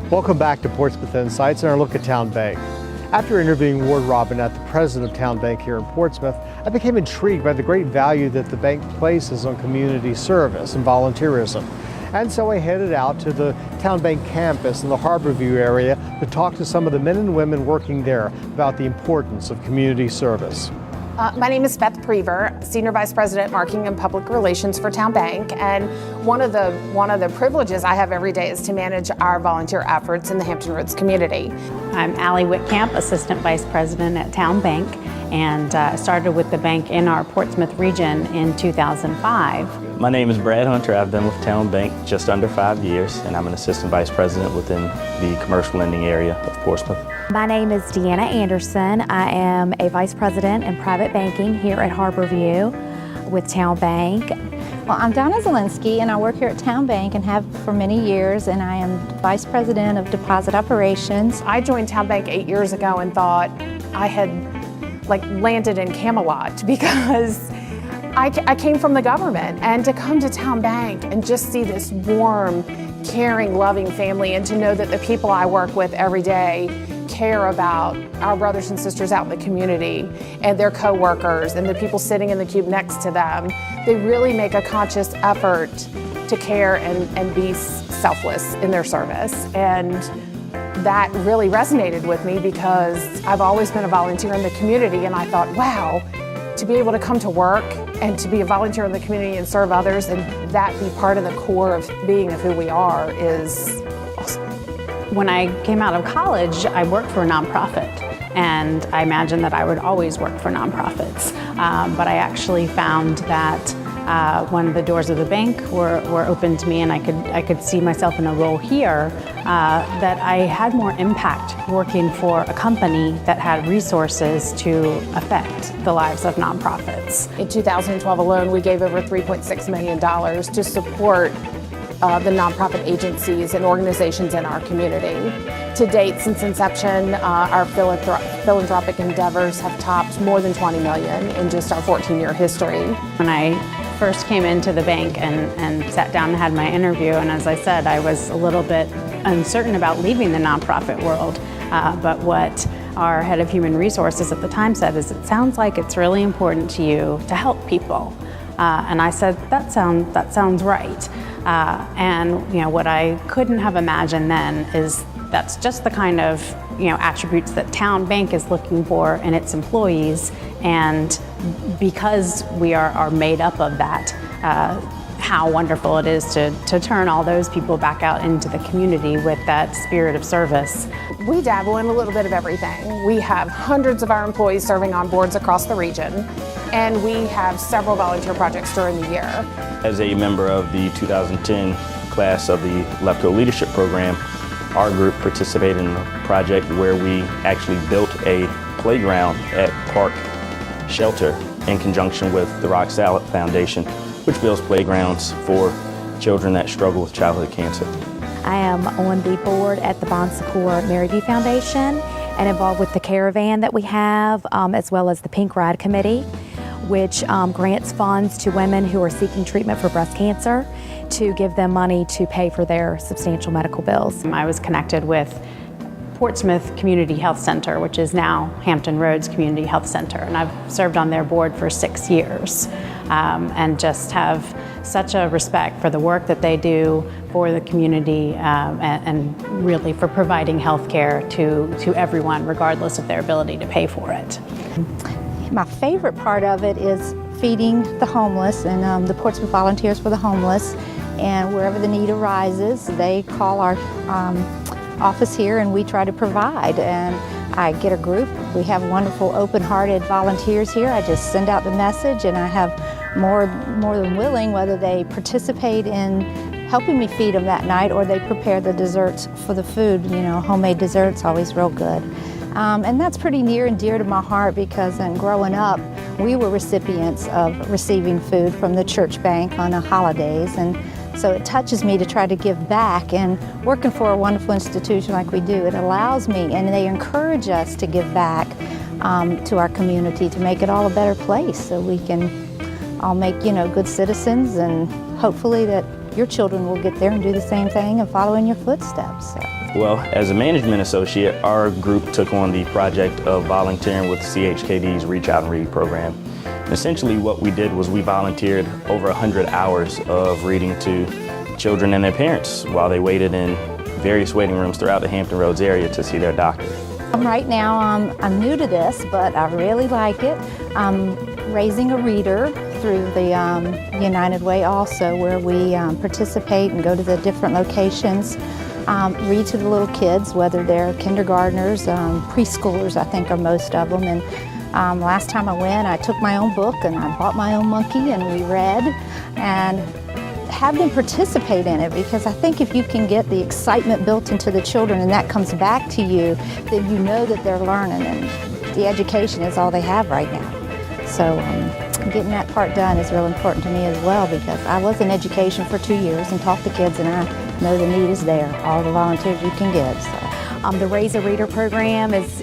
Welcome back to Portsmouth InSites and our look at TowneBank. After interviewing Ward Robinette, the president of TowneBank here in Portsmouth, I became intrigued by the great value that the bank places on community service and volunteerism. And so I headed out to the TowneBank campus in the Harborview area to talk to some of the men and women working there about the importance of community service. My name is Beth Prever, Senior Vice President, Marketing and Public Relations for TowneBank, and one of the privileges I have every day is to manage our volunteer efforts in the Hampton Roads community. I'm Allie Whitcamp, Assistant Vice President at TowneBank, and started with the bank in our Portsmouth region in 2005. My name is Brad Hunter. I've been with TowneBank just under 5 years, and I'm an Assistant Vice President within the commercial lending area of Portsmouth. My name is Deanna Anderson. I am a Vice President in Private Banking here at Harborview with TowneBank. Well, I'm Donna Zielinski, and I work here at TowneBank and have for many years, and I am Vice President of Deposit Operations. I joined TowneBank 8 years ago and thought I had landed in Camelot because I came from the government, and to come to TowneBank and just see this warm, caring, loving family, and to know that the people I work with every day care about our brothers and sisters out in the community and their co-workers and the people sitting in the cube next to them. They really make a conscious effort to care and be selfless in their service. And that really resonated with me because I've always been a volunteer in the community, and I thought, wow, to be able to come to work and to be a volunteer in the community and serve others and that be part of the core of being of who we are is awesome. When I came out of college, I worked for a nonprofit, and I imagined that I would always work for nonprofits. But I actually found that when the doors of the bank were open to me and I could see myself in a role here, that I had more impact working for a company that had resources to affect the lives of nonprofits. In 2012 alone, we gave over $3.6 million to support the nonprofit agencies and organizations in our community. To date, since inception, our philanthropic endeavors have topped more than $20 million in just our 14-year history. When I first came into the bank and sat down and had my interview, and as I said, I was a little bit uncertain about leaving the nonprofit world, but what our head of human resources at the time said is, it sounds like it's really important to you to help people. And I said, that sounds right. And what I couldn't have imagined then is that's just the kind of attributes that TowneBank is looking for in its employees, and because we are made up of that, how wonderful it is to turn all those people back out into the community with that spirit of service. We dabble in a little bit of everything. We have hundreds of our employees serving on boards across the region, and we have several volunteer projects during the year. As a member of the 2010 class of the LEPCO Leadership Program, our group participated in a project where we actually built a playground at Park Shelter in conjunction with the Rock Salad Foundation, which builds playgrounds for children that struggle with childhood cancer. I am on the board at the Bon Secours Maryview Foundation and involved with the caravan that we have, as well as the Pink Ride Committee, which grants funds to women who are seeking treatment for breast cancer to give them money to pay for their substantial medical bills. I was connected with Portsmouth Community Health Center, which is now Hampton Roads Community Health Center, and I've served on their board for 6 years, and just have such a respect for the work that they do for the community, and really for providing health care to everyone, regardless of their ability to pay for it. My favorite part of it is feeding the homeless and the Portsmouth Volunteers for the Homeless, and wherever the need arises, they call our office here and we try to provide. And I get a group. We have wonderful open-hearted volunteers here. I just send out the message, and I have more than willing, whether they participate in helping me feed them that night or they prepare the desserts for the food. Homemade desserts, always real good. And that's pretty near and dear to my heart because in growing up, we were recipients of receiving food from the church bank on the holidays, and so it touches me to try to give back. And working for a wonderful institution like we do, it allows me, and they encourage us to give back to our community to make it all a better place, so we can all make good citizens, and hopefully that your children will get there and do the same thing and follow in your footsteps. So. Well, as a management associate, our group took on the project of volunteering with CHKD's Reach Out and Read program. And essentially what we did was we volunteered over 100 hours of reading to children and their parents while they waited in various waiting rooms throughout the Hampton Roads area to see their doctor. Right now, I'm new to this, but I really like it. I'm raising a reader through the United Way also, where we participate and go to the different locations, read to the little kids, whether they're kindergartners, preschoolers, I think are most of them. And last time I went, I took my own book and I bought my own monkey and we read and have them participate in it, because I think if you can get the excitement built into the children and that comes back to you, then you know that they're learning, and the education is all they have right now. So getting that part done is real important to me as well, because I was in education for 2 years and taught the kids, and I know the need is there, all the volunteers you can get. So. The Raise a Reader program is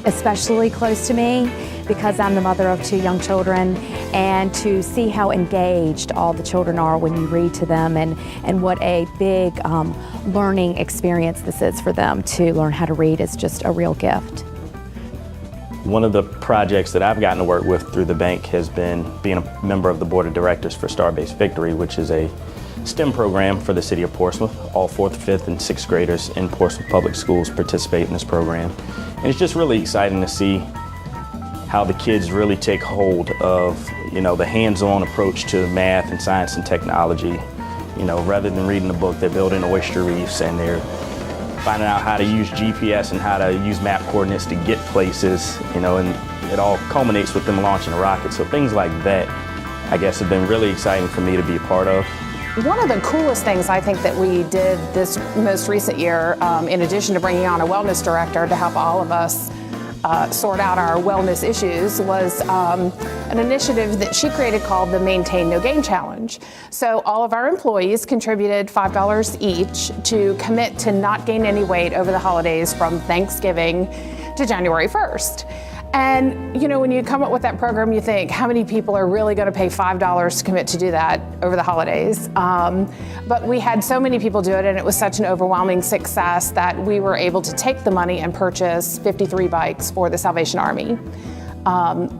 especially close to me because I'm the mother of 2 young children, and to see how engaged all the children are when you read to them, and what a big learning experience this is for them to learn how to read is just a real gift. One of the projects that I've gotten to work with through the bank has been being a member of the board of directors for Star-Based Victory, which is a STEM program for the city of Portsmouth. All 4th, 5th, and 6th graders in Portsmouth Public Schools participate in this program. And it's just really exciting to see how the kids really take hold of, the hands-on approach to math and science and technology. Rather than reading a book, they're building oyster reefs and they're finding out how to use GPS and how to use map coordinates to get places, and it all culminates with them launching a rocket. So things like that, I guess, have been really exciting for me to be a part of. One of the coolest things I think that we did this most recent year, in addition to bringing on a wellness director to help all of us sort out our wellness issues, was an initiative that she created called the Maintain No Gain Challenge. So all of our employees contributed $5 each to commit to not gain any weight over the holidays from Thanksgiving to January 1st. And when you come up with that program, you think, how many people are really going to pay $5 to commit to do that over the holidays? But we had so many people do it, and it was such an overwhelming success that we were able to take the money and purchase 53 bikes for the Salvation Army.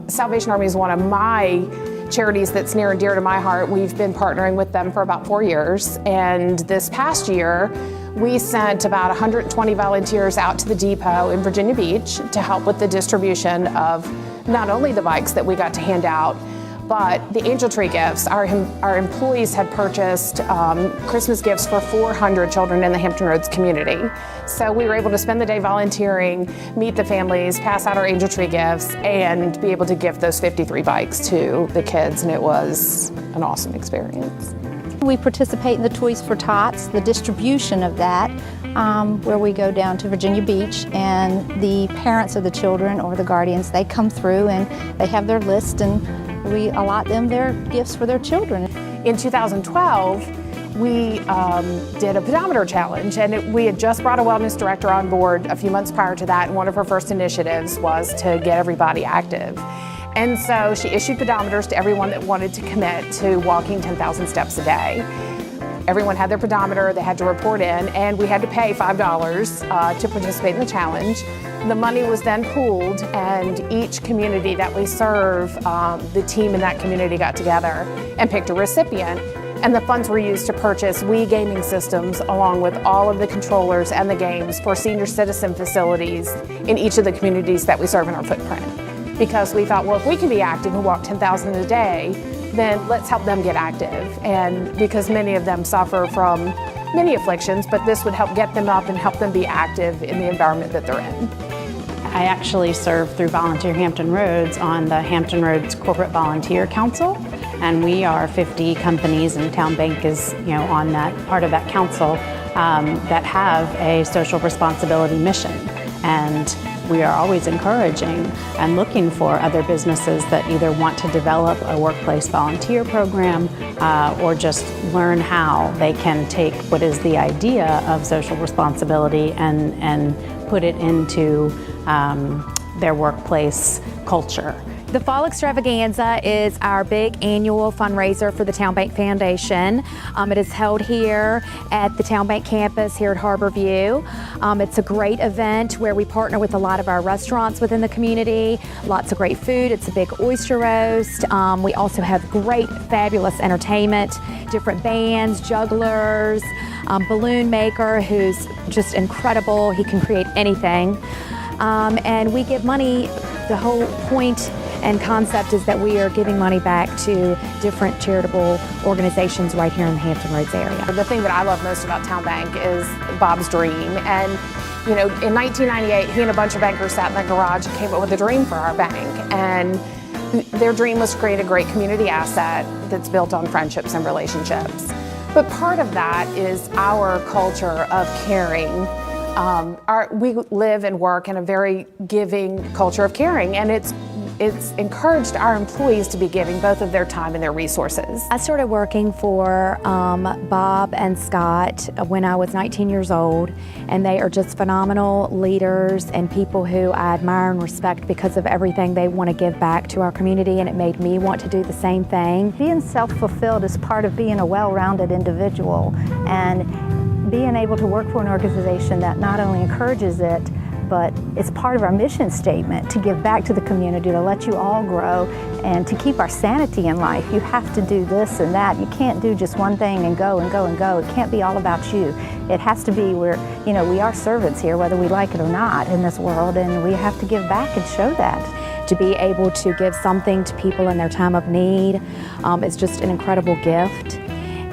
Salvation Army is one of my charities that's near and dear to my heart. We've been partnering with them for about 4 years, and this past year, we sent about 120 volunteers out to the depot in Virginia Beach to help with the distribution of not only the bikes that we got to hand out, but the angel tree gifts. Our employees had purchased Christmas gifts for 400 children in the Hampton Roads community. So we were able to spend the day volunteering, meet the families, pass out our angel tree gifts, and be able to gift those 53 bikes to the kids, and it was an awesome experience. We participate in the Toys for Tots, the distribution of that, where we go down to Virginia Beach, and the parents of the children or the guardians, they come through and they have their list, and we allot them their gifts for their children. In 2012, we did a pedometer challenge, and we had just brought a wellness director on board a few months prior to that, and one of her first initiatives was to get everybody active. And so she issued pedometers to everyone that wanted to commit to walking 10,000 steps a day. Everyone had their pedometer, they had to report in, and we had to pay $5 to participate in the challenge. The money was then pooled, and each community that we serve, the team in that community got together and picked a recipient. And the funds were used to purchase Wii gaming systems along with all of the controllers and the games for senior citizen facilities in each of the communities that we serve in our footprint. Because we thought, well, if we can be active and walk 10,000 a day, then let's help them get active. And because many of them suffer from many afflictions, but this would help get them up and help them be active in the environment that they're in. I actually serve through Volunteer Hampton Roads on the Hampton Roads Corporate Volunteer Council, and we are 50 companies, and TowneBank is on that part of that council that have a social responsibility mission. And we are always encouraging and looking for other businesses that either want to develop a workplace volunteer program or just learn how they can take what is the idea of social responsibility and put it into their workplace culture. The Fall Extravaganza is our big annual fundraiser for the TowneBank Foundation. It is held here at the TowneBank campus here at Harborview. It's a great event where we partner with a lot of our restaurants within the community. Lots of great food. It's a big oyster roast. We also have great, fabulous entertainment, different bands, jugglers, balloon maker who's just incredible. He can create anything. And we give money. The whole point and concept is that we are giving money back to different charitable organizations right here in the Hampton Roads area. The thing that I love most about TowneBank is Bob's dream. And you know, in 1998, he and a bunch of bankers sat in the garage and came up with a dream for our bank. And their dream was to create a great community asset that's built on friendships and relationships. But part of that is our culture of caring. We live and work in a very giving culture of caring, and it's encouraged our employees to be giving both of their time and their resources. I started working for Bob and Scott when I was 19 years old, and they are just phenomenal leaders and people who I admire and respect because of everything they want to give back to our community, and it made me want to do the same thing. Being self-fulfilled is part of being a well-rounded individual, and being able to work for an organization that not only encourages it, but it's part of our mission statement to give back to the community, to let you all grow, and to keep our sanity in life. You have to do this and that. You can't do just one thing and go and go and go. It can't be all about you. It has to be where, you know, we are servants here, whether we like it or not in this world, and we have to give back and show that. To be able to give something to people in their time of need is just an incredible gift.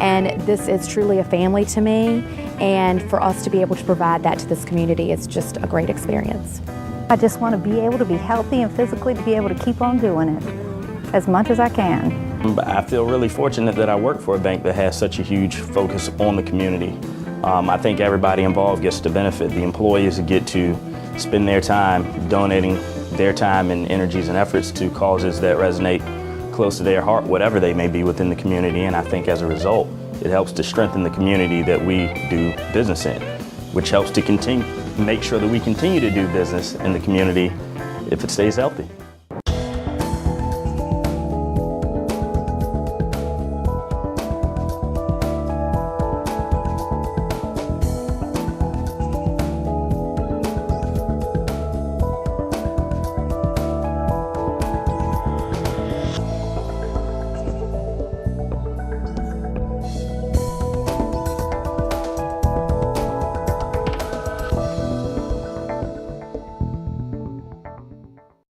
And this is truly a family to me, and for us to be able to provide that to this community is just a great experience. I just want to be able to be healthy and physically to be able to keep on doing it as much as I can. I feel really fortunate that I work for a bank that has such a huge focus on the community. I think everybody involved gets to benefit. The employees get to spend their time donating their time and energies and efforts to causes that resonate close to their heart, whatever they may be within the community, and I think as a result, it helps to strengthen the community that we do business in, which helps to make sure that we continue to do business in the community if it stays healthy.